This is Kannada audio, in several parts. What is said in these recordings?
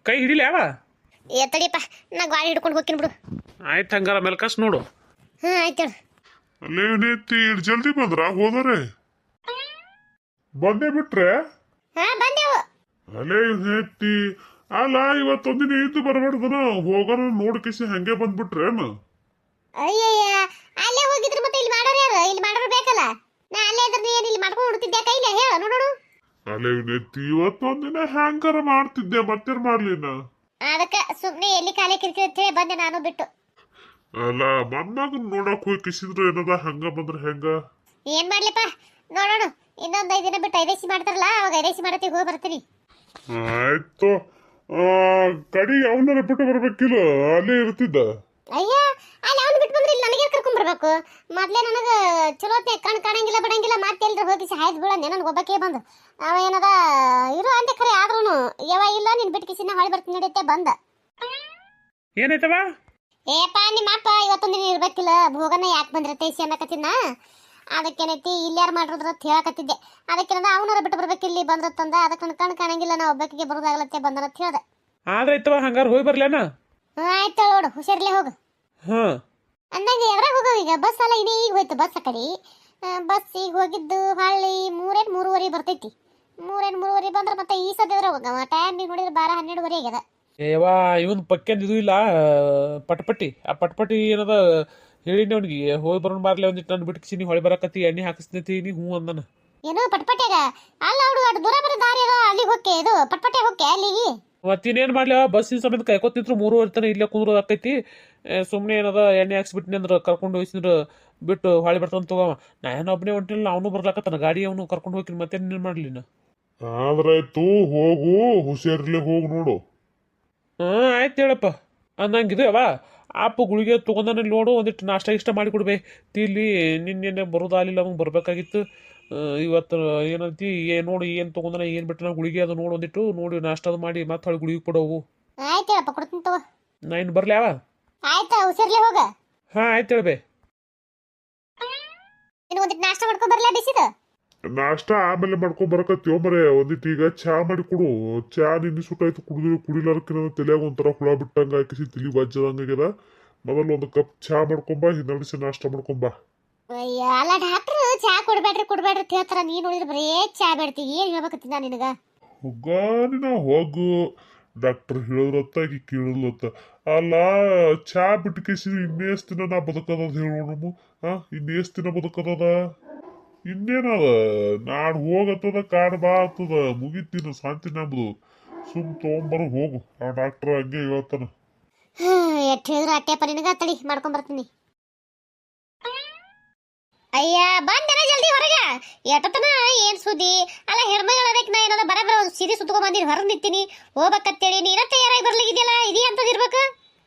ಕೈ ಹಿಡಿಲಿ ಯಾವ ತಡಿಯಪ್ಪ ನಾ ಗಾಡಿ ಹಿಡ್ಕೊಂಡು ಹೋಗ್ತೀನಿ ಬಿಡು. ಆಯ್ತು ಹಂಗಾರ ಮೆಲ್ಕಸ್ ನೋಡು. ಆಯ್ತು ಹೇಳು. ಅಲ್ಲೇ ನೇತಿ ಜಲ್ದಿ ಬಂದ್ರ ಹೋದರೆ ಬಂದೇ ಬಿಟ್ರೆ ಬಂದೆವು. ಅಲ್ಲೇ ನೇತಿ ಅಲ್ಲ ಇವತ್ತೊಂದಿನ ಇದ್ದು ಬರಬಾರ್ದನ ಹೋಗೋಣ ನೋಡ್ಕಿಸಿ ಹಂಗೆ ಬಂದ್ಬಿಟ್ರೇನು? ಅಯ್ಯಯ್ಯ ಅಲ್ಲೇ ಹೋಗಿದ್ರು ಮತ್ತೆ ಇಲ್ಲಿ ಮಾಡೋರು ಯಾರು? ಇಲ್ಲಿ ಮಾಡೋರು ಬೇಕಲ್ಲ. ನಾ ಅಲ್ಲೇ ಇದ್ರೆ ನೀ ಇಲ್ಲಿ ಮಾಡ್ಕೊಂಡು ಹುಡ್ತಿದ್ದೆ ಕೈಲೇ ಹೇಳ ನೋಡೋಣ. ಅಲ್ಲೇ ನೇತಿ ಇವತ್ತೊಂದಿನ ಹ್ಯಾಂಗಾರ ಮಾಡ್ತಿದ್ದೆ ಮತ್ತೇನ್ ಮಾಡ್ಲಿನ? ಅದಕ್ಕೆ ಸುಮ್ಮನೆ ಎಲ್ಲಿ ಕಾಲೇ ಕಿರಿಕಿರಿ ಅಂತ ಹೇಳಿ ಬಂದೆ ನಾನು ಬಿಟ್ಟು. ಅಲ್ಲ ಮೊಮ್ಮಗನ್ ನೋಡಕ್ ಹೋಗಿ ಕಿಸಿದ್ರೆ ಏನದ ಹಂಗ ಬಂದ್ರ ಹೆಂಗ? ಏನ್ ಮಾಡ್ಲಿಪ್ಪ ನೋಡೋಣ. ಇನ್ನೊಂದ್ 5 ದಿನ ಬಿಟ್ಟು ಐದೇಸಿ ಮಾಡ್ತಾರಲ್ಲ ಅವಾಗ ಐದೇಸಿ ಮಾಡತ್ತಿ ಹೋಗಿ ಬರ್ತೀನಿ. ಆಯ್ತು ಕಡಿ ಅವನಾರ ಬಿಟ್ಟು ಬರ್ಬೇಕಿಲ್ಲ ಅಲ್ಲೇ ಇರ್ತಿದ್ದ. ಅಯ್ಯ ಅಲ್ಲಿ ಅವ್ನು ಬಿಟ್ಟು ಬಂದ್ರೆ ಇಲ್ಲಿ ನನಗೆ ಕರ್ಕೊಂಡ್ ಬರ್ಬೇಕು. ಮೊದ್ಲೇ ನನಗ ಚಲೋತ್ನೆ ಕಾಣಂಗಿಲ್ಲ ಬಿಡಂಗಿಲ್ಲ ಮತ್ತೆ ಎಲ್ರ ಹೋಗಿ ಹಾಯ್ದು ಬೀಳಂದೆ ನನಗೆ ಒಬ್ಬಕ್ಕೆ ಬಂದು ಅವ ಏನದ ಇರು ಅಂತೆ ಖರೆ ಆದ್ರೂ ಯಾವ ಇಲ್ಲ ನೀನ್ ಬಿಟ್ಟು ಕಿಸಿನ ಹೊಳಿ ಬರ್ತೀನಿ ನಡೀತೆ ಬಂದ. ಏನಾಯ್ತವ? ಏಪ್ಪ ನಿಮ್ಮ ಅಪ್ಪ ಇವತ್ತೊಂದಿನ ಇರ್ಬೇಕಿಲ್ಲ ಭೋಗನ ಯಾಕೆ ಬಂದಿರತ್ತೆ ಇಸಿ ಅನ್ನಕತ್ತಿನ. ಅದಕ್ಕೇನೈತಿ ಇಲ್ಲಿ ಯಾರು ಮಾಡಿರೋದ್ರ ಅಂತ ಹೇಳಕತ್ತಿದ್ದೆ. ಅದಕ್ಕೇನದ ಅವನಾರ ಬಿಟ್ಟು ಬರ್ಬೇಕು ಇಲ್ಲಿ ಬಂದ್ರತ್ತಂದ ಅದಕ್ಕೆ ನನ್ನ ಕಾಣಂಗಿಲ್ಲ ನಾ ಒಬ್ಬಕ್ಕೆ ಬರೋದಾಗಲತ್ತೆ ಬಂದನಂತ ಹೇಳ್ದೆ. ಆದ್ರೈತವ ಹಂಗಾರ ಹೋಗಿ ಬರ್ಲೇನ? ಆಯ್ತು ನೋಡು ಹುಷಾರ್ಲೆ ಹೋಗು. ಹಾ ಅಂದಂಗೆ ಎದ್ರಾಗ ಹೋಗೋ ಈಗ ಬಸ್ ಅಲ್ಲ ಇನ್ನೇ ಈಗ ಹೋಯ್ತು ಬಸ್ ಆ ಕಡೆ. ಬಸ್ ಈಗ ಹೋಗಿದ್ದು ಹಳ್ಳಿ 3:30 ಬರ್ತೈತಿ. 3:30 ಬಂದ್ರೆ ಮತ್ತೆ ಈ ಸದ್ಯದ್ರ ಹೋಗವ ಟೈಮ್ ನೀವು ನೋಡಿದ್ರೆ 12-12 ಆಗ್ಯದ. ಏವಾ ಇವನ್ ಪಕ್ಕೆಂದು ಇದು ಇಲ್ಲ ಪಟ್ಪಟ್ಟಿ ಆ ಪಟ್ಪಟ್ಟಿ ಏನದ ಹೇಳಿನಿ ಅವ್ನಿಗೆ ಹೋಗಿ ಬರೋಣ ಬಾರ್ಲೆ ಒಂದಿಟ್ಟು ನಾನು ಬಿಟ್ಕಿಸಿನಿ ಹೊಳಿ ಬರಕತ್ತಿ ಎಣ್ಣೆ ಹಾಕಿಸ್ತೀನಿ ಹ್ಞೂ ಅಂದನ. ಏನು ಪಟ್ಪಟ್ಯಾಗ ಅಲ್ಲ ಹುಡುಗ ಅಷ್ಟು ದೂರ ಬರೋ ದಾರಿ ಅದ ಅಲ್ಲಿಗೆ ಹೋಕ್ಕೆ ಇದು ಪಟ್ಪಟ್ಯಾಗ ಹೋಕ್ಕೆ ಅಲ್ಲಿಗೆ. ಮತ್ತಿನ್ನೇನು ಮಾಡ್ಲಿ ಬಸ್ಸಿನ ಸಮೇತ ಕಾಯ್ಕೊತಿದ್ರು 3:30 ತನಕ ಇಲ್ಲೇ ಕುಂದ್ರೋದು ಆಕೈತಿ. ಸುಮ್ಮನೆ ಏನದ ಎಣ್ಣೆ ಹಾಕ್ಸ್ಬಿಟ್ಟಿನಿ ಅಂದ್ರೆ ಕರ್ಕೊಂಡು ಹೋಗಿಸಿದ್ರೆ ಬಿಟ್ಟು ಹೊಳಿ ಬರ್ತಾನ ತಗೋವ. ನಾ ಏನೋ ಒಬ್ಬನೇ ಹೊಂಟಿಲ್ಲ ಅವನು ಬರ್ಲಾಕತ್ತಾನ ಗಾಡಿ ಅವನು ಕರ್ಕೊಂಡು ಹೋಗ್ತೀನಿ ಮತ್ತೇನು ಮಾಡ್ಲಿ ನಾ. ಆದ್ರಾಯ್ತು ಹೋಗು ಹುಷಾರ್ಲೆ ಹೋಗು ನೋಡು. ಆಯ್ತು ಹೇಳಪ್ಪ ಅಂದಂಗಿದೆ ಅವ ಆಪ ಗುಳಿಗೆ ತೊಗೊಂಡಾನೆ ನೋಡು ಒಂದಿಟ್ಟು ನಾಷ್ಟ ಇಷ್ಟ ಮಾಡಿ ಕೊಡ್ಬೇ ತಿಲ್ಲಿ ನಿನ್ನೆ ಬರೋದಾಗಲಿಲ್ಲ ಅವಂಗೆ ಬರಬೇಕಾಗಿತ್ತು. ಇವತ್ತು ಏನಂತಿ ನೋಡಿ ಏನು ತೊಗೊಂಡಾನೆ ಏನು ಬಿಟ್ಟು ನಾವು ಗುಳಿಗೆ ಅದು ನೋಡು ಒಂದಿಟ್ಟು ನೋಡಿ ನಾಷ್ಟ ಅದು ಮಾಡಿ ಮತ್ತೆ ಹೊಳಿ ಗುಳಿಗೆ ಕೊಡೋವು. ಆಯ್ತು ಹೇಳಪ್ಪ ಕೊಡ್ತೀನಿ ತಗೋ. ನಾ ಇನ್ನು ಬರಲಿ ಅವ? ಆಯ್ತಾ ಹುಷಾರ್ಲೆ ಹೋಗ. ಆಯ್ತು ಹೇಳ್ಬೇ. ಇನ್ನು ಒಂದಿಟ್ಟು ನಾಷ್ಟ ಮಾಡ್ಕೊಂಡು ಬರಲಾ ಬಿಸಿದ? ನಾಷ್ಟ ಆಮೇಲೆ ಮಾಡ್ಕೊಂಡ್ ಬರಕತ್ತೀವ ಮರೆ ಒಂದಿಟ್ಟು ಈಗ ಚಾ ಮಾಡಿ ಕೊಡು. ಚಾ ನಿನ್ನೆ ಸುಟ್ಟಾಯ್ತು ಕುಡಿಲಾರಕ್ಕಿನ ತಲೆಯಾಗ ಒಂಥರ ಹುಳ ಬಿಟ್ಟಂಗ ಹಾಕಿಸಿ ತಲಿ ಬಾಜದಂಗಾಗ್ಯದ. ಮೊದಲು ಒಂದು ಕಪ್ ಚಾ ಮಾಡ್ಕೊಂಬ ಹಿಂದಡಿಸಿ ನಾಷ್ಟ ಮಾಡ್ಕೊಂಬ. ಅಯ್ಯ ಅಲ್ಲ ಡಾಕ್ಟ್ರು ಚಾ ಕೊಡ್ಬೇಡ್ರಿ ಅಂತ ಹೇಳ್ತಾರ. ನೀ ನೋಡಿದ್ರೆ ಬರೇ ಚಾ ಬೇಡ್ತಿ ಏನ್ ಹೇಳ್ಬೇಕತ್ತಿ ನಾ ನಿನಗ? ಹೋಗಾನಿನ ಹೋಗು ಡಾಕ್ಟರ್ ಹೇಳಿದ್ರತ್ತ ಈಗ ಕೇಳಿದ್ಲತ್ತ. ಅಲ್ಲ ಚಾ ಬಿಟ್ಟು ಕೇಸಿ ಇನ್ನೇಸ್ ದಿನ ನಾ ಬದುಕದ ಹೇಳೋಣ. ಇನ್ನೇಸ್ ದಿನ ಬದುಕದ ಇನ್ನೇನದ ನಾಡ್ ಹೋಗತ್ತದ ಕಾಡ್ ಬಾ ಆಗ್ತದ ಮುಗಿತೀನ ಶಾಂತಿ ನಮ್ದು. ಸುಮ್ ತಗೊಂಬರು ಹೋಗು ಆ ಡಾಕ್ಟರ್ ಹಂಗೆ ಹೇಳ್ತಾನ. ಎಟ್ ಹೇಳಿದ್ರು ಅಟ್ಟೆಪ್ಪ ನಿನಗ ತಡಿ ಮಾಡ್ಕೊಂಡ್ ಬರ್ತೀನಿ. ಅಯ್ಯ ಬಂದೇನ ಜಲ್ದಿ ಹೊರಗ ಎಟ್ಟತನ ಏನ್ ಸುದ್ದಿ? ಅಲ್ಲ ಹೆಣ್ಮಗಳ ಅದಕ್ಕೆ ನಾ ಏನಾರ ಬರ ಸೀರೆ ಸುತ್ಕೊಂಡ್ ಬಂದಿನಿ ಹೊರ ನಿಂತೀನಿ ಹೋಗ್ಬೇಕಂತೇಳಿ ನೀನ ತಯಾರಾಗಿ ಬರ್ಲಿಗಿದ್ಯಲ್ಲ ಇದು ಅಂತದ್ ಇರ್ಬೇಕು.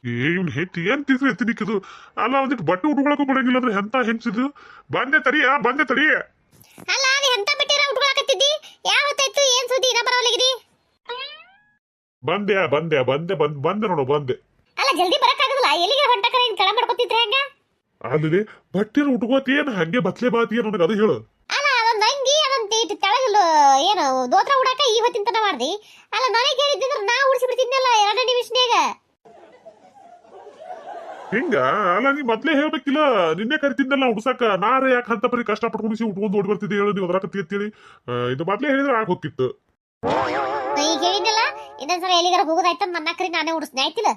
ಇವ್ನ ಹೆಂತಿ ಏನ್ ತಿನ್ನಿಕ್ಕಿದು? ಅಲ್ಲ ಒಂದಿಟ್ಟು ಬಟ್ಟೆ ಉಟ್ಕೊಳಕ್ಕೂ ಬಿಡಂಗಿಲ್ಲ ಅಂದ್ರೆ ಎಂತ ಹೆಂಚಿದು? ಬಂದೆ ತಡಿ ಅಲ್ಲ ನೀ ಎಂತ ಬಟ್ಟೆ ಉಟ್ಕೊಳಕತ್ತಿದ್ದಿ? ಯಾವತ್ತಾಯ್ತು ಏನ್ ಸುದ್ದಿ ಇನ್ನ ಬರೋಲಿಗಿದಿ? ಬಂದೆ ನೋಡು ಬಂದೆ. ಅಲ್ಲ ಜಲ್ದಿ ಬರಕ್ಕಾಗಲ್ಲ ಎಲ್ಲಿಗೆ ಹೊಂಟಕರ ಹಿಂಗ್ ತಡ ಮಾಡ್ಕೊತಿದ್ರೆ ಹೆಂಗ? ಅಲ್ಲಿ ಬಟ್ಟೆ ಉಟ್ಕೋತಿ ಏನ್ ಹಂಗೆ ಬತ್ಲೆ ಬಾತಿ ನನಗೆ ಅದು ಹೇಳು. ಅಲ್ಲ ಅದೊಂದು ಅಂಗಿ ಅದೊಂದು ಇಟ್ಟು ತೆಳಗಲ್ಲ ಏನು ದೋತ್ರ ಉಡಾಕ ಈ ಹೊತ್ತಿನ ತನ ಮಾಡ್ದಿ. ಅಲ್ಲ ನನಗೆ ಹೇಳಿದ್ರೆ ನಾ ಉಡಿಸಿ ಬಿಡ್ತಿದ್ನಲ್ಲ 2 ನಿಮಿಷನ್ಯಾಗ. ಹಿಂಗ ಅಲ್ಲ ನೀ ಮೊದ್ಲೇ ಹೇಳ್ಬೇಕಿಲ್ಲ. ನಿನ್ನೆ ಕರಿತಿದ್ದಲ್ಲ ಉಡ್ಸಕ ನಾರೇ ಯಾಕೆ ಅಂತ ಪರಿ ಕಷ್ಟ ಪಟ್ಕೊಂಡು ಉಟ್ಕೊಂಡು ಓಡಿ ಬರ್ತಿದ್ದೆ ಹೇಳು. ನೀವು ಅದ್ರಾಕತ್ತಿ ಅಂತೇಳಿ ಇದು ಮೊದ್ಲೇ ಹೇಳಿದ್ರೆ ಆಗ ಹೋಗಿತ್ತು. ಈಗ ಹೇಳಿದ್ನಲ್ಲ ಇನ್ನೊಂದ್ಸಲ ಎಲ್ಲಿಗಾರ ಹೋಗೋದಾಯ್ತ ನನ್ನ ಕರಿ ನಾನೇ ಉಡಿಸ್ನೆ ಆಯ್ತಿಲ್ಲ.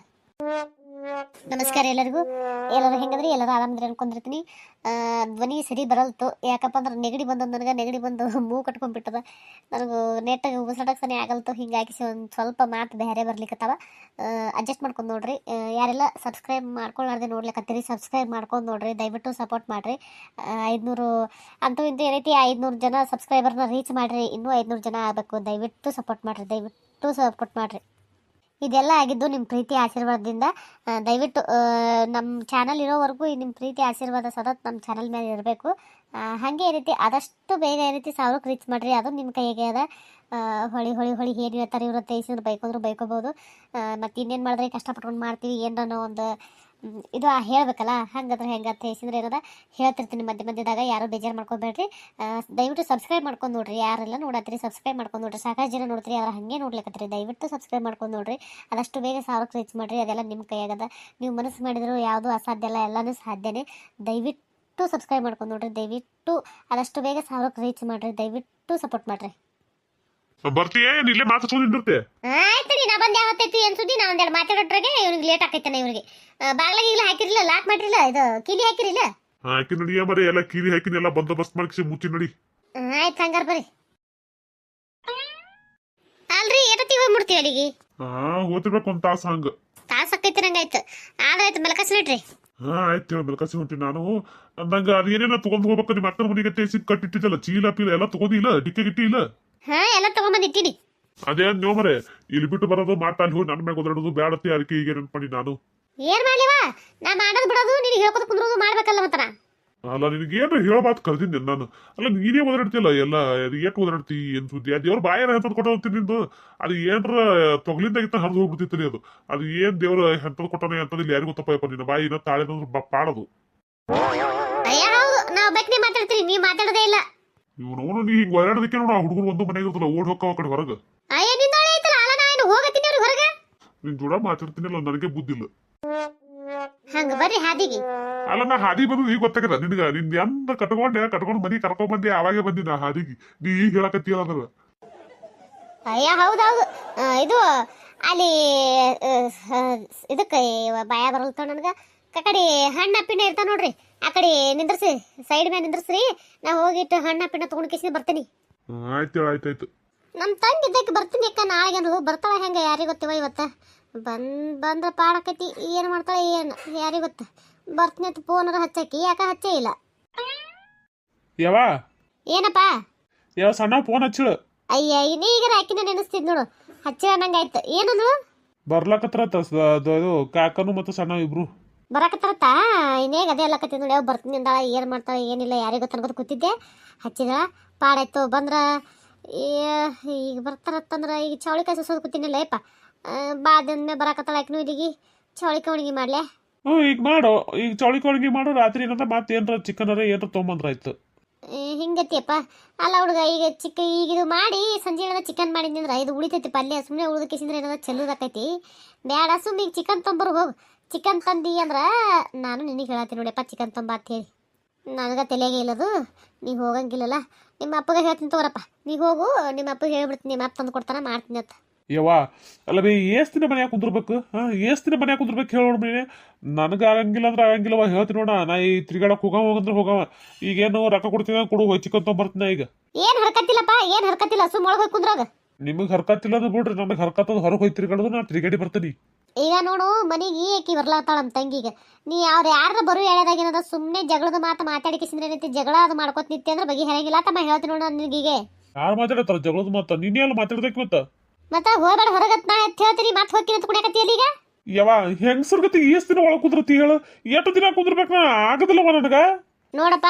ನಮಸ್ಕಾರ ಎಲ್ಲರಿಗೂ. ಎಲ್ಲರೂ ಹೆಂಗದ್ರಿ? ಎಲ್ಲರೂ ಆರಾಮದ್ರಿ ಅನ್ಕೊಂಡಿರ್ತೀನಿ. ಧ್ವನಿ ಸರಿ ಬರಲ್ತು ಯಾಕಪ್ಪ ಅಂದ್ರೆ ನೆಗಡಿ ಬಂದು ನನಗೆ ನೆಗಡಿ ಬಂದು ಮೂಗು ಕಟ್ಕೊಂಡ್ಬಿಟ್ಟದ. ನನಗೂ ನೆಟ್ಟಾಗಿ ಉಸಿರಾಡಕ್ಕೆ ಸನಿ ಆಗಲ್ತು. ಹಿಂಗಾಗಿ ಒಂದು ಸ್ವಲ್ಪ ಮಾತು ಬೇರೆ ಬರ್ಲಿಕ್ಕತ್ತವ. ಅಡ್ಜಸ್ಟ್ ಮಾಡ್ಕೊಂಡು ನೋಡ್ರಿ. ಯಾರೆಲ್ಲ ಸಬ್ಸ್ಕ್ರೈಬ್ ಮಾಡ್ಕೊಳ್ಳಾರ್ದೆ ನೋಡ್ಲಿಕ್ಕತ್ತೀರಿ ಸಬ್ಸ್ಕ್ರೈಬ್ ಮಾಡ್ಕೊಂಡು ನೋಡ್ರಿ. ದಯವಿಟ್ಟು ಸಪೋರ್ಟ್ ಮಾಡಿರಿ. 500 ಅಂತೂ ಇಂತೂ ಏನೈತಿ 500 ಜನ ಸಬ್ಸ್ಕ್ರೈಬರ್ನ ರೀಚ್ ಮಾಡಿರಿ. ಇನ್ನೂ 500 ಜನ ಆಗಬೇಕು. ದಯವಿಟ್ಟು ಸಪೋರ್ಟ್ ಮಾಡಿರಿ. ಇದೆಲ್ಲ ಆಗಿದ್ದು ನಿಮ್ಮ ಪ್ರೀತಿ ಆಶೀರ್ವಾದದಿಂದ. ದಯವಿಟ್ಟು ನಮ್ಮ ಚಾನಲ್ ಇರೋವರೆಗೂ ನಿಮ್ಮ ಪ್ರೀತಿ ಆಶೀರ್ವಾದ ಸದಾ ನಮ್ಮ ಚಾನಲ್ ಮೇಲೆ ಇರಬೇಕು. ಹಾಗೆ ಈ ರೀತಿ ಆದಷ್ಟು ಬೇಗ ಈ ರೀತಿ 1000ಕ್ಕೆ ರೀಚ್ ಮಾಡಿರಿ. ಅದು ನಿಮ್ಮ ಕೈಗೆ ಅದ. ಹೊಳಿ ಏನು ಹೇಳ್ತಾರೆ ಇವ್ರ ತೈಸಿದ್ರು ಬೈಕೊಂಡ್ರು ಬೈಕೋಬೋದು. ಮತ್ತು ಇನ್ನೇನು ಮಾಡಿದ್ರೆ ಕಷ್ಟಪಟ್ಕೊಂಡು ಮಾಡ್ತೀವಿ. ಏನೋ ಒಂದು ಇದು ಹೇಳ್ಬೇಕಲ್ಲ ಹಂಗಂದ್ರೆ ಹೆಂಗಂತ ಹೇಸಿದ್ರೆ ಏನದ ಹೇಳ್ತಿರ್ತೀನಿ ಮಧ್ಯದಾಗ ಯಾರು ಬೇಜಾರು ಮಾಡ್ಕೊಬೇಡ್ರಿ. ದಯವಿಟ್ಟು ಸಬ್ಸ್ಕ್ರೈಬ್ ಮಾಡ್ಕೊಂಡು ನೋಡ್ರಿ. ಯಾರೆಲ್ಲ ನೋಡತ್ರಿ ಸಬ್ಸ್ಕ್ರೈಬ್ ಮಾಡ್ಕೊಂಡು ನೋಡ್ರಿ. ಸಾಕಷ್ಟು ಜನ ನೋಡ್ತೀರಿ ಅವ್ರು ಹಾಗೆ ನೋಡ್ಲಿಕ್ಕತ್ರಿ. ದಯವಿಟ್ಟು ಸಬ್ಸ್ಕ್ರೈಬ್ ಮಾಡ್ಕೊಂಡು ನೋಡ್ರಿ. ಅದಷ್ಟು ಬೇಗ 1000 ರೀಚ್ ಮಾಡಿರಿ. ಅದೆಲ್ಲ ನಿಮ್ಮ ಕೈಯಾಗದ. ನೀವು ಮನಸ್ಸು ಮಾಡಿದ್ರು ಯಾವುದೂ ಅಸಾಧ್ಯ ಅಲ್ಲ, ಎಲ್ಲನೂ ಸಾಧ್ಯನೇ. ದಯವಿಟ್ಟು ಸಬ್ಸ್ಕ್ರೈಬ್ ಮಾಡ್ಕೊಂಡು ನೋಡ್ರಿ. ದಯವಿಟ್ಟು ಆದಷ್ಟು ಬೇಗ 1000 ರೀಚ್ ಮಾಡಿರಿ. ದಯವಿಟ್ಟು ಸಪೋರ್ಟ್ ಮಾಡಿರಿ. ಬರ್ತೀಯ ಏನ್ ಇಲ್ಲೇ ಮಾತಾಡ್ಸ್ಕೊಂಡು ನಿಂದಿರ್ತೆ? ಆಯ್ತು ರೀ, ನಾ ಬಂದು ಯಾವತ್ತೈತಿ ಏನು ಸುದ್ದಿ. ನಾ ಒಂದೆರಡು ಮಾತಾಡೋಟ್ರಾಗೆ ಇವ್ನಿಗೆ ಲೇಟ್ ಆಕೈತಾನೆ. ಇವ್ರಿಗೆ ಬಾಗ್ಲಾಗಿಲ್ಲ ಹಾಕಿರಲಿಲ್ಲ, ಲಾಕ್ ಮಾಡಿರಲಿಲ್ಲ, ಇದು ಕೀಲಿ ಹಾಕಿರಿಲ್ಲ. ಹಾಕಿ ನಡಿಯ ಮರಿ ಎಲ್ಲ ಕೀಲಿ ಹಾಕಿನ ಎಲ್ಲ ಬಂದೋಬಸ್ತ್ ಮಾಡ್ಸಿ ಮುಚ್ಚಿ ನಡಿ. ಆಯ್ತು ಹಂಗಾರ ಬರ್ರಿ. ಅಲ್ರಿ ಎಷ್ಟೊತ್ತಿಗೆ ಹೋಗಿ ಮುಡ್ತೀವಿ ಅಲ್ಲಿಗೆ? ಓದ್ತಿರ್ಬೇಕು ಒಂದ್ ತಾಸ ಹಂಗ. ತಾಸು ಆಕೈತಿ ನಂಗಾಯ್ತು. ಆದ್ರಾಯ್ತು ಮಲಕಸ್ಲಿಡ್ರಿ. ಆಯ್ತು ಹೇಳಿ ಬೆಳಕಾಸಿ ಹೊಂಟಿ ನಾನು. ಅಂದಂಗ ಅದೇನೇನ ತಗೊಂಡ್ ಹೋಗ್ಬೇಕು. ನಿಮ್ಮ ಅಕ್ಕನ ಮನೆಗೆ ತೇಸಿ ಕಟ್ಟಿಟ್ಟಿದ್ದಲ್ಲ ಚೀಲ ಪೀಲ ಎಲ್ಲ ತಗೊಂಡಿಲ್ಲ, ಡಿಕ್ಕೆ ಗಿಟ್ಟಿ ಇಲ್ಲ? ಎಲ್ಲ ತಗೊಂಬಂದಿಟ್ಟಿನಿ. ಅದೇ ನೀವು ಮರೆ ಇಲ್ಲಿ ಬಿಟ್ಟು ಬರೋದು ಮಾತಾ ಅಲ್ಲಿ ಹೋಗಿ ನನ್ನ ಮ್ಯಾಗ ಓದಾಡೋದು ಬ್ಯಾಡತ್ತಿ. ಅದಕ್ಕೆ ಈಗ ನೆನ್ಪಡಿ ನಾನು ಏನ್ ಮಾಡ್ಲಿವಾ? ನಾ ಮಾಡೋದು ಬಿಡೋದು ನಿನಗೆ ಹೇಳ್ಕೊತ ಕುಂದ್ರೋದು ಮಾಡ್ಬೇಕಲ್ಲ ಮತ್ತ. ಅಲ್ಲ ನಿನಗೆ ಏನ್ರ ಹೇಳಬಾತ್ ಕರ್ದಿನಿ ನಾನು. ಅಲ್ಲ ನೀನೇ ಓದಾಡ್ತಿಲ್ಲ ಎಲ್ಲ ಏಟ್ ಓದಾಡ್ತಿ ಏನ್ ಸುದ್ದಿ? ದೇವ್ರ ಬಾಯನ ಎಂತದ್ ಕೊಟ್ಟೋಗ್ತೀನಿ ನಿಂದು. ಅದು ಏನ್ರ ತೊಗಲಿಂದಾಗಿತ್ತ ಹರಿದು ಹೋಗ್ಬಿಡ್ತಿತ್ತು ಅದು. ಅದು ಏನ್ ದೇವ್ರ ಎಂತದ್ ಕೊಟ್ಟನ ಅಂತದ್ ಇಲ್ಲಿ ಯಾರಿಗೂ ಗೊತ್ತಪ್ಪ. ನಿನ್ನ ಬಾಯಿನ ತಾಳೆದಂದ್ರೆ ಪಾಡದು. ಅಯ್ಯ ಹೌದು, ನಾವು ಬೇಕನೆ ಮಾತಾಡ್ತೀರಿ, ನೀವ್ ಮಾತಾಡೋದೇ ಇಲ್ಲ. ಇವನು ನೀ ಹಿಂಗ್ ಓದಾಡೋದಕ್ಕೆ ನೋಡ ಹುಡುಗರು ಒಂದು ಮನೆಗೆ ಇರ್ತಲ್ಲ ಓಡ್ ಹೋಗ್ತಾವ ಆ ಕಡೆ ಹೊರಗೆ. ಅಯ್ಯ ನಿಂದೊಳೆ ಐತಲ್ಲ, ಅಲ್ಲ ನಾ ಏನು ಹೋಗತ್ತೀನಿ ಅವ್ರಿಗೆ ಹೊರಗೆ. ನಿನ್ ಜೋಡ ಮಾತಾಡ್ತೀನಿಲ್ಲ ನನಗೆ ಬುದ್ಧಿಲ್ಲ. ಹಂಗ ಬರ್ರಿ ಹಾದಿಗೆ. ಅಲ್ಲ ನಾ ಹಾದಿ ಬಂದು ಈಗ ಗೊತ್ತಾಗದ ನಿನ್ಗ. ನಿನ್ ಎಂದ ಕಟ್ಕೊಂಡ್ ಮನಿ ಕರ್ಕೊಂಡ್ ಬಂದೆ ಅವಾಗೆ ಬಂದಿ ನಾ ಹಾದಿಗೆ. ನೀ ಈಗ ಹೇಳಕತ್ತೀಯ ಅಂದ್ರ. ಅಯ್ಯ ಹೌದೌದು. ಇದು ಅಲ್ಲಿ ಇದಕ್ಕೆ ಭಯ ಬರಲ್ತ ನನಗ. ಕಡೆ ಹಣ್ಣು ಹಪ್ಪಿನ ಇರ್ತಾವ ನೋಡ್ರಿ, ಆ ಕಡೆ ನಿಂದ್ರಸಿ, ಸೈಡ್ ಮೇಲೆ ನಿಂದ್ರಸ್ರಿ. ನಾ ಹೋಗಿಟ್ಟು ಹಣ್ಣು ಹಪ್ಪಿನ ತಗೊಂಡ್ ಕಿಸಿ ಬರ್ತೀನಿ. ಆಯ್ತಾಯ್ತು. ನಮ್ಮ ತಂಗಿ ಇದ್ದಕ್ಕೆ ಬರ್ತೀನಿ ಅಕ್ಕ. ನಾಳೆಗೇನು ಬರ್ತಾಳ ಹೆಂಗ ಯಾರಿಗೆ ಗೊತ್ತಿವ. ಇವತ್ತ ಬಂದ್ರ ಪಾಡಕೈತಿ. ಏನು ಮಾಡ್ತಾಳೆ ಏನು ಯಾರಿಗೆ ಗೊತ್ತ. ಬರ್ತೀನಿ ಅಂತ ಫೋನರ ಹಚ್ಚಾಕಿ, ಯಾಕ ಹಚ್ಚೇ ಇಲ್ಲ. ಯಾವ ಏನಪ್ಪ? ಯಾವ ಸಣ್ಣ ಫೋನ್ ಹಚ್ಚಿಳು. ಅಯ್ಯ ಇನ್ನೀಗರ ಆಕಿನ ನೆನೆಸ್ತಿದ್ ನೋಡು. ಹಚ್ಚಿರ ನಂಗಾಯ್ತು. ಏನಂದ್ರು? ಬರ್ಲಕತ್ರ ಅದು ಕಾಕನು ಮತ್ತು ಸಣ್ಣ ಇಬ್ರು ಬರಾಕತ್ತಾರತ್ತ. ಇನ್ನೇಗ ಅದೇ ಎಲ್ಲಕತ್ತಿ ನೋಡಿ. ಯಾವ ಬರ್ತೀನಿ ಅಂದಾಳ, ಏನು ಮಾಡ್ತಾಳೆ ಏನಿಲ್ಲ ಯಾರಿಗೆ ಗೊತ್ತ ಅನ್ಕೋತ ಕೂತಿದ್ದೆ. ಹಚ್ಚಿದ ಪಾಡಾಯ್ತು. ಬಂದ್ರ ಈಗ ಬರ್ತಾರತ್ತಂದ್ರ ಈಗ ಚೌಳಿಕಾಯಿ ಸುಸೋದು ಕೂತಿನಿಲ್ಲ ಯಪ್ಪ. ಬಾದಿಂದ ಬರಾಕತ್ತಾಳ ಆಕಿನೂ ಇಲ್ಲಿಗೆ. ಚೌಳಿಕಾಯಿ ಒಣಗಿ ಮಾಡ್ಲೆ. ಈಗ ಮಾಡು. ಈಗ ಚೌಳಿಕಾಯಿ ಮಾಡು. ರಾತ್ರಿ ಏನಂತ ಮತ್ತೆ ಏನ್ರ ಚಿಕನ್ ಏನ್ರ ತೊಗೊಂಬಂದ್ರ ಆಯ್ತು. ಹಿಂಗತಿಯಪ್ಪ. ಅಲ್ಲ ಹುಡುಗ, ಈಗ ಈಗ ಇದು ಮಾಡಿ ಸಂಜೆ ಏನದ ಚಿಕನ್ ಮಾಡಿದ್ನಿಂದ್ರ ಇದು ಉಳಿತೈತಿ ಪಲ್ಯ. ಸುಮ್ಮನೆ ಉಳಿದಕ್ಕಿಸಿದ್ರೆ ಏನದ ಚೆಲ್ಲುದಾಕೈತಿ. ಬೇಡ ಸುಮ್ಮನೆ ಈಗ ಚಿಕನ್ ತೊಂಬರು ಹೋಗು. ಚಿಕನ್ ತಂದಿ ಅಂದ್ರ ನಾನು ನಿನಗೆ ಹೇಳತ್ತೀನಿ ನೋಡಪ್ಪ, ಚಿಕನ್ ತೊಂಬ ಅಂತ ಹೇಳಿ. ನನಗೆ ತಲೆಗೆ ಇಲ್ಲದು. ನೀವು ಹೋಗಂಗಿಲ್ಲಲ್ಲ. ನಿಮ್ಮ ಅಪ್ಪಗೆ ಹೇಳ್ತೀನಿ ತಗೋರಪ್ಪ. ನೀವು ಹೋಗು, ನಿಮ್ಮ ಅಪ್ಪಗೆ ಹೇಳ್ಬಿಡ್ತೀನಿ. ನಿಮ್ಮ ಅಪ್ಪ ತಂದು ಕೊಡ್ತಾನ, ಮಾಡ್ತೀನಿ ಅಂತ. ಯವ್ವ ಅಲ್ಲ ಬೇ, ದಿನ ಮನ್ಯಾಗ ಕುಂದಿರ್ಬೇಕು? ದಿನ ಮನ್ಯಾಗ ಕುಂದಿರ್ಬೇಕು ಹೇಳಿ ನೋಡ್ರಿ. ನನಗೆ ಆಗಂಗಿಲ್ಲ ಅಂದ್ರೆ ಆಗಂಗಿಲ್ಲವ. ಹೇಳ್ತೀನಿ ನೋಡ. ನಾ ಈ ತಿರ್ಗಾಡಕ್ ಹೋಗಂದ್ರೆ ಹೋಗವ. ಈಗೇನು ರೊಕ್ಕ ಕೊಡ್ತೀನಿ ಕೊಡು, ಚಿಕನ್ ತೊಗೊಂಬರ್ತೀನಿ ಈಗ. ಏನು ಹರ್ಕತ್ತಿಲ್ಲಪ್ಪ, ಏನು ಹರ್ಕತ್ತಿಲ್ಲ. ಸುಮ್ಮ ಒಳಗೆ ಹೋಗಿ ಕುಂದ್ರಾಗ. ನಿಮಗೆ ಹರ್ಕತ್ತಿಲ್ಲ ಅಂದ್ರೆ ಬಿಡ್ರಿ, ನನಗೆ ಹರ್ಕತ್ತದ ಹೊರಗೆ ಹೋಗಿ ತಿರ್ಗಾಡೋದು. ನಾ ತಿರ್ಗಾಡಿ ಬರ್ತೀನಿ. ಈಗ ನೋಡು, ಮನೆಗೆ ಏಕಿ ಬರ್ಲಾತಾಳ ನಮ್ಮ ತಂಗಿಗೆ. ನೀ ಅವ್ರು ಯಾರ ಬರು ಹೇಳೋದಾಗ ಏನದ ಸುಮ್ಮನೆ ಜಗಳದ ಮಾತಾಡಿಕಿಸಿದ್ರೆ ಏನೈತಿ. ಜಗಳ ಅದು ಮಾಡ್ಕೊತ ನಿಂತಿ ಅಂದ್ರೆ ಬಗೆ ಹರಿಯಂಗಿಲ್ಲ ತಮ್ಮ. ಹೇಳ್ತೀನಿ ನೋಡು ನಿನಗೀಗೆ. ಯಾರು ಮಾತಾಡತ್ತಾರ ಜಗಳದ ಮಾತ? ನೀನೇ ಎಲ್ಲ ಮಾತಾಡ್ಬೇಕು ಮತ್ತೆ ಹೋಗ್ಬೇಡ ಹೊರಗತ್ ನಾ ಹೇಳ್ತೀನಿ. ಮತ್ತೆ ಹೋಗ್ತೀನಿ ಅಂತ ಕುಡಿಯಕತ್ತೀಯಲ್ಲ ಈಗ. ಯವ್ವ ಹೆಂಗಸರ್ ಗತಿ ದಿನ ಒಳಗೆ ಕುಂದ್ರತಿ ಹೇಳು? ಎಷ್ಟು ದಿನ ಕುಂದ್ರಬೇಕು? ನಾ ಆಗದಿಲ್ಲವ ನನಗ. ನೋಡಪ್ಪ,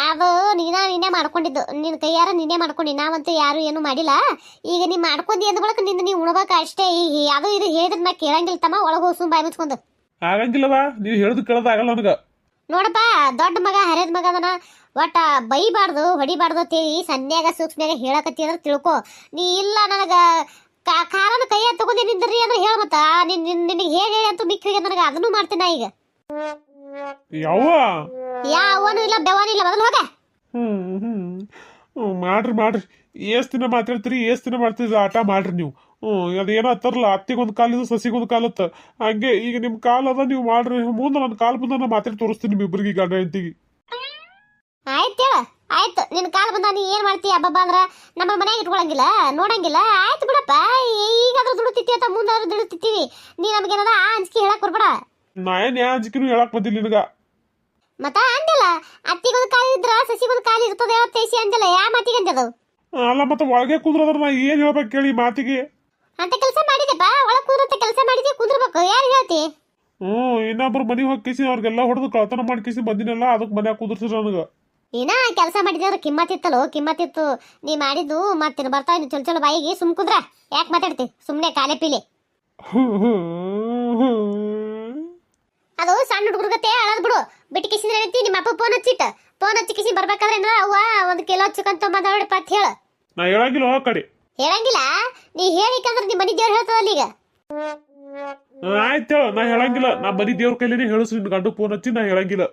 ಅದು ನೀನೇ ಮಾಡ್ಕೊಂಡಿದ್ದು. ನಿನ್ನ ಕೈಯಾರ ನೀನೇ ಮಾಡ್ಕೊಂಡಿ. ನಾವಂತೂ ಯಾರು ಏನು ಮಾಡಿಲ್ಲ. ಈಗ ನೀ ಮಾಡ್ಕೊಂಡಿ ಅಂದ ಬಳಕ ನಿಂದ ನೀವು ಉಣ್ಬೇಕು ಅಷ್ಟೇ. ಅದು ಇದು ಹೇಳಿದ್ರೆ ನಾ ಕೇಳಂಗಿಲ್ಲ ತಮ್ಮ. ಒಳಗೆ ಹೋಗಿ ಸುಮ್ಮ ಬಾಯಿ ಮುಚ್ಕೊಂಡು. ಆಗಂಗಿಲ್ಲವ, ನೀವು ಹೇಳುದು ಕೇಳೋದು ಆಗಲ್ಲ ನನಗ. ನೋಡಪ್ಪ, ದೊಡ್ಡ ಮಗ ಹರಿದ ಮಗ ಅದನ. ಒಟ್ಟ ಬೈಬಾರ್ದು ಹೊಡಿಬಾರ್ದು ತೇಳಿ ಸನ್ಯಾಗ ಸೂಕ್ಷ್ಮ್ಯಾಗ ಹೇಳಕತ್ತಿ ಅಂದ್ರೆ ತಿಳ್ಕೊ. ನೀ ಇಲ್ಲ ನನಗ ಕಾರಣ ಕೈಯ ತಗೊಂಡಿ ನಿಂದ್ರಿ ಅಂದ್ರೆ ಹೇಳ. ಮತ್ತ ನಿನಗೆ ಹೇಳಿ ಅಂತೂ ಮಿಕ್ಕಿಗೆ ನನಗೆ ಅದನ್ನು ಮಾಡ್ತೀನಿ ಈಗ. ಯಾವನು ಇಲ್ಲ ಬೆವನು ಇಲ್ಲ. ಮೊದಲು ಹೋಗ. ಮಾಡ್ರಿ. ದಿನ ಮಾತಾಡ್ತೀರಿ, ದಿನ ಮಾಡ್ತೀರಿ ಆಟ ಮಾಡ್ರಿ ನೀವು. ಅದೇನೋ ಹತ್ತಾರಲ್ಲ, ಅತ್ತಿಗೊಂದು ಕಾಲಿದ್ದು ಸಸಿಗೊಂದು ಕಾಲತ್ತ. ಹಂಗೆ ಈಗ ನಿಮ್ಮ ಕಾಲ ಅದ, ನೀವು ಮಾಡ್ರಿ. ಮುಂದೆ ನನ್ನ ಕಾಲ ಬಂದ ನಾ ಮಾತಾಡಿ ತೋರಿಸ್ತೀನಿ ನಿಮ್ಮಿಬ್ಬರಿಗೆ, ಗಂಡ ಹೆಂಡತಿಗೆ. ಆಯ್ತು ಹೇಳ. ಆಯ್ತು, ನಿನ್ನ ಕಾಲ ಬಂದ ನೀ ಏನ್ ಮಾಡ್ತೀಯ ಹಬ್ಬ ಅಂದ್ರ ನಮ್ಮ ಮನೆಯಾಗ ಇಟ್ಕೊಳಂಗಿಲ್ಲ, ನೋಡಂಗಿಲ್ಲ. ಆಯ್ತು ಬಿಡಪ್ಪ. ಈಗಾದ್ರೂ ದುಡುತ್ತಿತ್ತಿ ಅಂತ ಮುಂದಾದ್ರೂ ದುಡುತ್ತಿತ್ತೀವಿ. ನೀ ನಮ್ಗೇನದ ಆ ಅಂಜಿಕೆ ಹೇಳಕ್ ಬರ್ಬೇಡ. ನಾ ಏನ್ ಯಾ ಅಂಜಿಕೆನು ಹೇಳಕ್ ಬಂದಿಲ್ಲ ನಿನಗ. ಮತ್ತ ಅಂದಿಲ್ಲ, ಅತ್ತಿಗೊಂದು ಕಾಲಿ ಇದ್ರ ಸಸಿಗೊಂದು ಕಾಲಿ ಇರ್ತದೆ ತೇಸಿ ಅಂದಿಲ್ಲ. ಯಾ ಮಾತಿಗೆ ಅಂದದು? ಅಲ್ಲ ಮತ್ತೆ ಒಳಗೆ ಕುಂದ್ರದ್ರ ನಾ ಏನ್ ಹೇಳ್ಬೇಕು ಕೇಳಿ ಮಾತಿಗೆ? ಅಂತ ಕೆಲಸ ಮಾಡಿದೆಪ್ಪ. ಒಳಗ್ ಕುಂದ್ರತ್ತೆ ಕೆಲಸ ಮಾಡಿದ್ದೆ, ಕುಂದ್ರಬೇಕು. ಯಾರು ಹೇಳ್ತಿ? ಇನ್ನೊಬ್ರು ಮನೆಗೆ ಹೋಗಿ ಕಿಸಿ ಅವ್ರಿಗೆಲ್ಲ ಹೊಡೆದು ಕಳ್ತನ ಮಾಡಿ ಕಿಸಿ ಬಂದಿನಲ್ಲ, ಅದಕ್ಕೆ ಮನ್ಯಾಗ ಕುಂದ್ರಸಿದ್ರ ನನಗ. ಏನ ಕೆಲಸ ಮಾಡಿದ್ರೆ ಕಿಮ್ಮತ್ತಿತ್ತಲ್ಲೋ, ಕಿಮ್ಮತ್ತಿತ್ತು. ನೀ ಮಾಡಿದ್ದು ಮತ್ತೇನು ಬರ್ತಾವ ಚಲೋ ಚಲೋ ಬಾಯಿಗೆ. ಸುಮ್ ಕುಂದ್ರ. ಯಾಕೆ ಮಾತಾಡ್ತಿ ಸುಮ್ಮನೆ ಕಾಲೆ ಪೀಲೆ? ಅದು ಸಣ್ಣ ಹುಡುಗರ್ಗತೆ ಅಳದ್ ಬಿಡು ಬಿಟ್ಟು ಕಿಸಿದ್ರೆ ಏನೈತಿ ನಿಮ್ಮ ಅಪ್ಪ ಫೋನ್ ಹಚ್ಚಿ ಕಿಸಿ ಬರ್ಬೇಕಾದ್ರೆ ಏನಾರ ಅವ್ವ 1 ಕಿಲೋ ಚಿಕನ್ ತೊಂಬಂದವಳಪ್ಪ ಅಂತ ಹೇಳು. ನಾ ಹೇಳಂಗಿಲ್ಲ ಆ ಕಡೆ. ಹೇಳಂಗಿಲ್ಲ ನೀ ಹೇಳಿಕಂದ್ರೆ ನಿಮ್ಮ ಮನಿ ದೇವ್ರು ಹೇಳ್ತದಲ್ಲ ಈಗ. ಆಯ್ತು ಹೇಳು, ನಾ ಹೇಳಂಗಿಲ್ಲ. ನಾ ಮನಿ ದೇವ್ರ ಕೈಲೇನೆ ಹೇಳಿಸ್ ನಿನ್ ಗಂಡು ಫೋನ್ ಹಚ್ಚಿ. ನಾ ಹೇಳಂಗಿಲ್ಲ.